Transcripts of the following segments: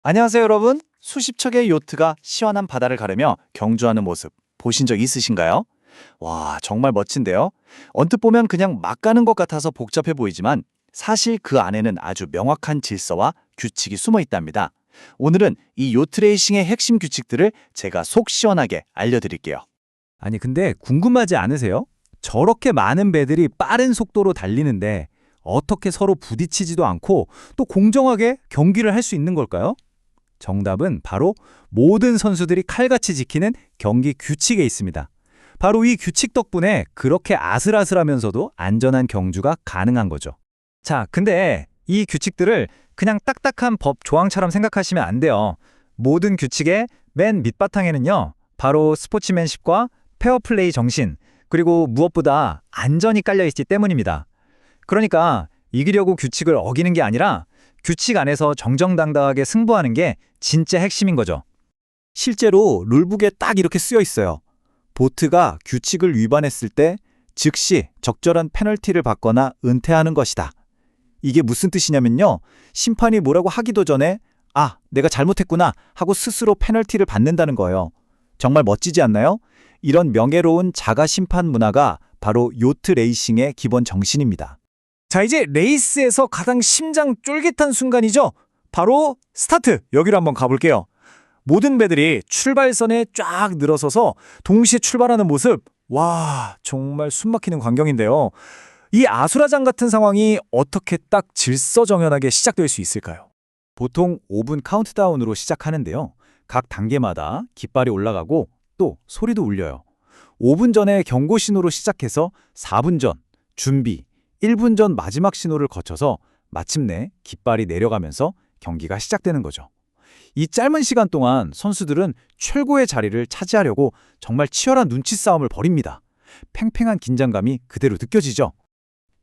안녕하세요, 여러분. 수십 척의 요트가 시원한 바다를 가르며 경주하는 모습 보신 적 있으신가요? 와, 정말 멋진데요? 언뜻 보면 그냥 막 가는 것 같아서 복잡해 보이지만 사실 그 안에는 아주 명확한 질서와 규칙이 숨어 있답니다. 오늘은 이 요트 레이싱의 핵심 규칙들을 제가 속 시원하게 알려드릴게요. 아니, 근데 궁금하지 않으세요? 저렇게 많은 배들이 빠른 속도로 달리는데 어떻게 서로 부딪히지도 않고 또 공정하게 경기를 할 수 있는 걸까요? 정답은 바로 모든 선수들이 칼같이 지키는 경기 규칙에 있습니다. 바로 이 규칙 덕분에 그렇게 아슬아슬하면서도 안전한 경주가 가능한 거죠. 자, 근데 이 규칙들을 그냥 딱딱한 법 조항처럼 생각하시면 안 돼요. 모든 규칙의 맨 밑바탕에는요, 바로 스포츠맨십과 페어플레이 정신, 그리고 무엇보다 안전이 깔려 있기 때문입니다. 그러니까 이기려고 규칙을 어기는 게 아니라 규칙 안에서 정정당당하게 승부하는 게 진짜 핵심인 거죠. 실제로 룰북에 딱 이렇게 쓰여 있어요. 보트가 규칙을 위반했을 때 즉시 적절한 페널티를 받거나 은퇴하는 것이다. 이게 무슨 뜻이냐면요. 심판이 뭐라고 하기도 전에 내가 잘못했구나 하고 스스로 페널티를 받는다는 거예요. 정말 멋지지 않나요? 이런 명예로운 자가 심판 문화가 바로 요트 레이싱의 기본 정신입니다. 자, 이제 레이스에서 가장 심장 쫄깃한 순간이죠. 바로 스타트! 여기로 한번 가볼게요. 모든 배들이 출발선에 쫙 늘어서서 동시에 출발하는 모습, 와, 정말 숨막히는 광경인데요. 이 아수라장 같은 상황이 어떻게 딱 질서정연하게 시작될 수 있을까요? 보통 5분 카운트다운으로 시작하는데요. 각 단계마다 깃발이 올라가고 또 소리도 울려요. 5분 전에 경고 신호로 시작해서 4분 전, 준비, 1분 전 마지막 신호를 거쳐서 마침내 깃발이 내려가면서 경기가 시작되는 거죠. 이 짧은 시간 동안 선수들은 최고의 자리를 차지하려고 정말 치열한 눈치 싸움을 벌입니다. 팽팽한 긴장감이 그대로 느껴지죠.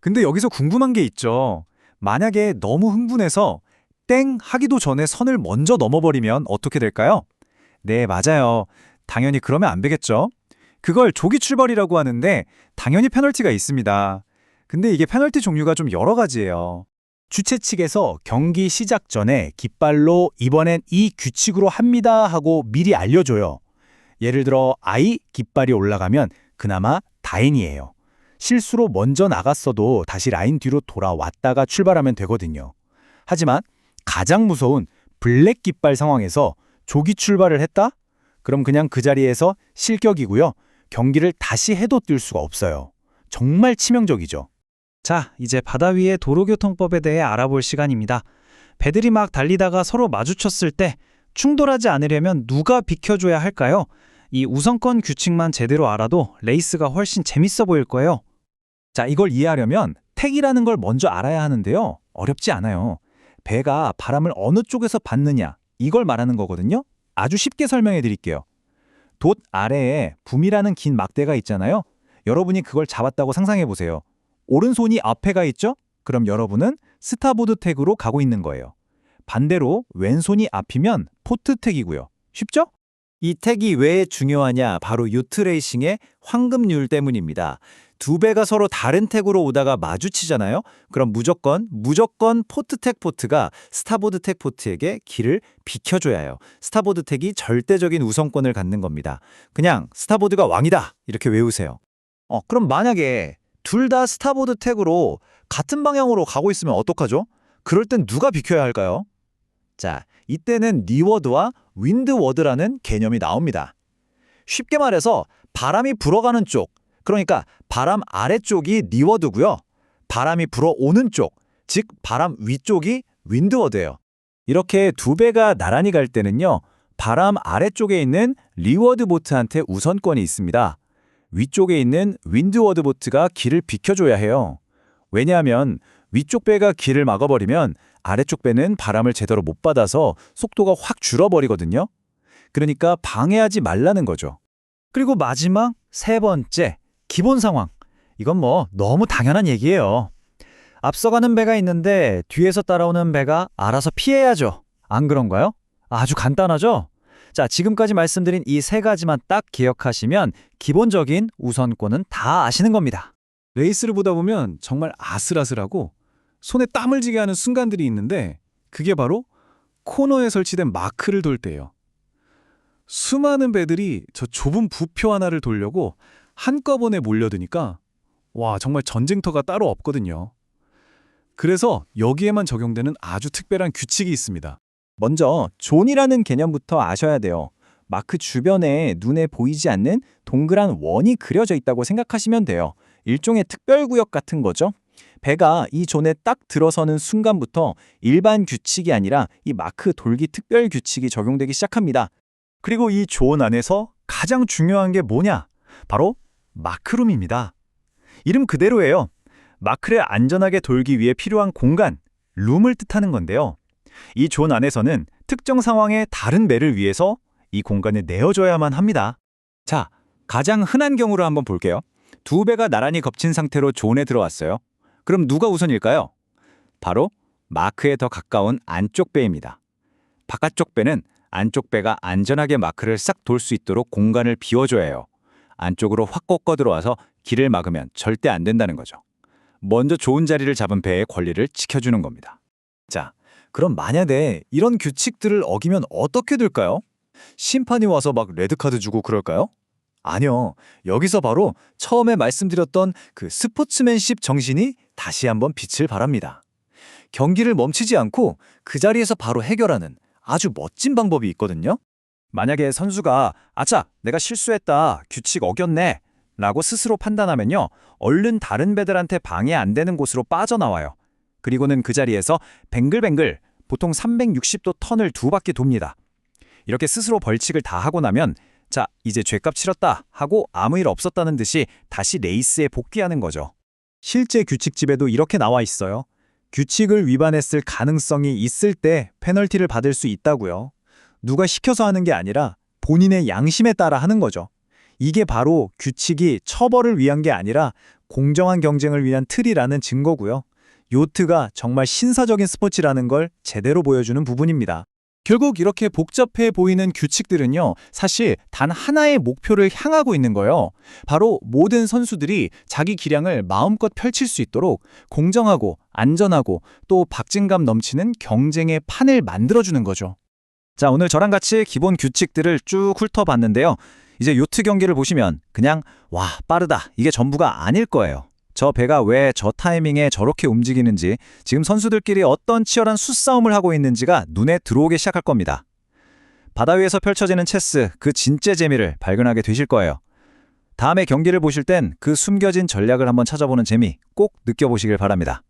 근데 여기서 궁금한 게 있죠. 만약에 너무 흥분해서 땡 하기도 전에 선을 먼저 넘어버리면 어떻게 될까요? 네, 맞아요. 당연히 그러면 안 되겠죠. 그걸 조기 출발이라고 하는데 당연히 페널티가 있습니다. 근데 이게 페널티 종류가 좀 여러 가지예요. 주최 측에서 경기 시작 전에 깃발로 이번엔 이 규칙으로 합니다 하고 미리 알려줘요. 예를 들어 깃발이 올라가면 그나마 다행이에요. 실수로 먼저 나갔어도 다시 라인 뒤로 돌아왔다가 출발하면 되거든요. 하지만 가장 무서운 블랙 깃발 상황에서 조기 출발을 했다? 그럼 그냥 그 자리에서 실격이고요. 경기를 다시 해도 뛸 수가 없어요. 정말 치명적이죠. 자, 이제 바다 위의 도로교통법에 대해 알아볼 시간입니다. 배들이 막 달리다가 서로 마주쳤을 때 충돌하지 않으려면 누가 비켜줘야 할까요? 이 우선권 규칙만 제대로 알아도 레이스가 훨씬 재밌어 보일 거예요. 자, 이걸 이해하려면 택이라는 걸 먼저 알아야 하는데요. 어렵지 않아요. 배가 바람을 어느 쪽에서 받느냐, 이걸 말하는 거거든요. 아주 쉽게 설명해 드릴게요. 돛 아래에 붐이라는 긴 막대가 있잖아요. 여러분이 그걸 잡았다고 상상해 보세요. 오른손이 앞에 가 있죠? 그럼 여러분은 스타보드 택으로 가고 있는 거예요. 반대로 왼손이 앞이면 포트 택이고요. 쉽죠? 이 택이 왜 중요하냐? 바로 요트 레이싱의 황금률 때문입니다. 두 배가 서로 다른 택으로 오다가 마주치잖아요. 그럼 무조건 포트 택 포트가 스타보드 택 포트에게 길을 비켜줘야 해요. 스타보드 택이 절대적인 우선권을 갖는 겁니다. 그냥 스타보드가 왕이다 이렇게 외우세요. 그럼 만약에 둘 다 스타보드 택으로 같은 방향으로 가고 있으면 어떡하죠? 그럴 땐 누가 비켜야 할까요? 자, 이때는 리워드와 윈드워드라는 개념이 나옵니다. 쉽게 말해서 바람이 불어가는 쪽, 그러니까 바람 아래쪽이 리워드고요. 바람이 불어오는 쪽, 즉 바람 위쪽이 윈드워드예요. 이렇게 두 배가 나란히 갈 때는요. 바람 아래쪽에 있는 리워드 보트한테 우선권이 있습니다. 위쪽에 있는 윈드워드 보트가 길을 비켜줘야 해요. 왜냐하면 위쪽 배가 길을 막아버리면 아래쪽 배는 바람을 제대로 못 받아서 속도가 확 줄어버리거든요. 그러니까 방해하지 말라는 거죠. 그리고 마지막 세 번째, 기본 상황. 이건 너무 당연한 얘기예요. 앞서가는 배가 있는데 뒤에서 따라오는 배가 알아서 피해야죠. 안 그런가요? 아주 간단하죠? 자, 지금까지 말씀드린 이 세 가지만 딱 기억하시면 기본적인 우선권은 다 아시는 겁니다. 레이스를 보다 보면 정말 아슬아슬하고 손에 땀을 쥐게 하는 순간들이 있는데 그게 바로 코너에 설치된 마크를 돌 때예요. 수많은 배들이 저 좁은 부표 하나를 돌려고 한꺼번에 몰려드니까 와, 정말 전쟁터가 따로 없거든요. 그래서 여기에만 적용되는 아주 특별한 규칙이 있습니다. 먼저 존이라는 개념부터 아셔야 돼요. 마크 주변에 눈에 보이지 않는 동그란 원이 그려져 있다고 생각하시면 돼요. 일종의 특별구역 같은 거죠. 배가 이 존에 딱 들어서는 순간부터 일반 규칙이 아니라 이 마크 돌기 특별 규칙이 적용되기 시작합니다. 그리고 이 존 안에서 가장 중요한 게 뭐냐? 바로 마크룸입니다. 이름 그대로예요. 마크를 안전하게 돌기 위해 필요한 공간, 룸을 뜻하는 건데요. 이 존 안에서는 특정 상황에 다른 배를 위해서 이 공간을 내어줘야만 합니다. 자, 가장 흔한 경우로 한번 볼게요. 두 배가 나란히 겹친 상태로 존에 들어왔어요. 그럼 누가 우선일까요? 바로 마크에 더 가까운 안쪽 배입니다. 바깥쪽 배는 안쪽 배가 안전하게 마크를 싹 돌 수 있도록 공간을 비워줘야 해요. 안쪽으로 확 꺾어 들어와서 길을 막으면 절대 안 된다는 거죠. 먼저 좋은 자리를 잡은 배의 권리를 지켜주는 겁니다. 자, 그럼 만약에 이런 규칙들을 어기면 어떻게 될까요? 심판이 와서 막 레드카드 주고 그럴까요? 아니요. 여기서 바로 처음에 말씀드렸던 그 스포츠맨십 정신이 다시 한번 빛을 발합니다. 경기를 멈추지 않고 그 자리에서 바로 해결하는 아주 멋진 방법이 있거든요. 만약에 선수가 아차, 내가 실수했다, 규칙 어겼네 라고 스스로 판단하면요, 얼른 다른 배들한테 방해 안 되는 곳으로 빠져나와요. 그리고는 그 자리에서 뱅글뱅글 보통 360도 턴을 두 바퀴 돕니다. 이렇게 스스로 벌칙을 다 하고 나면 자, 이제 죗값 치렀다 하고 아무 일 없었다는 듯이 다시 레이스에 복귀하는 거죠. 실제 규칙집에도 이렇게 나와 있어요. 규칙을 위반했을 가능성이 있을 때 페널티를 받을 수 있다고요. 누가 시켜서 하는 게 아니라 본인의 양심에 따라 하는 거죠. 이게 바로 규칙이 처벌을 위한 게 아니라 공정한 경쟁을 위한 틀이라는 증거고요. 요트가 정말 신사적인 스포츠라는 걸 제대로 보여주는 부분입니다. 결국 이렇게 복잡해 보이는 규칙들은요, 사실 단 하나의 목표를 향하고 있는 거예요. 바로 모든 선수들이 자기 기량을 마음껏 펼칠 수 있도록 공정하고 안전하고 또 박진감 넘치는 경쟁의 판을 만들어주는 거죠. 자, 오늘 저랑 같이 기본 규칙들을 쭉 훑어봤는데요. 이제 요트 경기를 보시면 그냥 와, 빠르다, 이게 전부가 아닐 거예요. 저 배가 왜 저 타이밍에 저렇게 움직이는지, 지금 선수들끼리 어떤 치열한 수싸움을 하고 있는지가 눈에 들어오기 시작할 겁니다. 바다 위에서 펼쳐지는 체스, 그 진짜 재미를 발견하게 되실 거예요. 다음에 경기를 보실 땐 그 숨겨진 전략을 한번 찾아보는 재미 꼭 느껴보시길 바랍니다.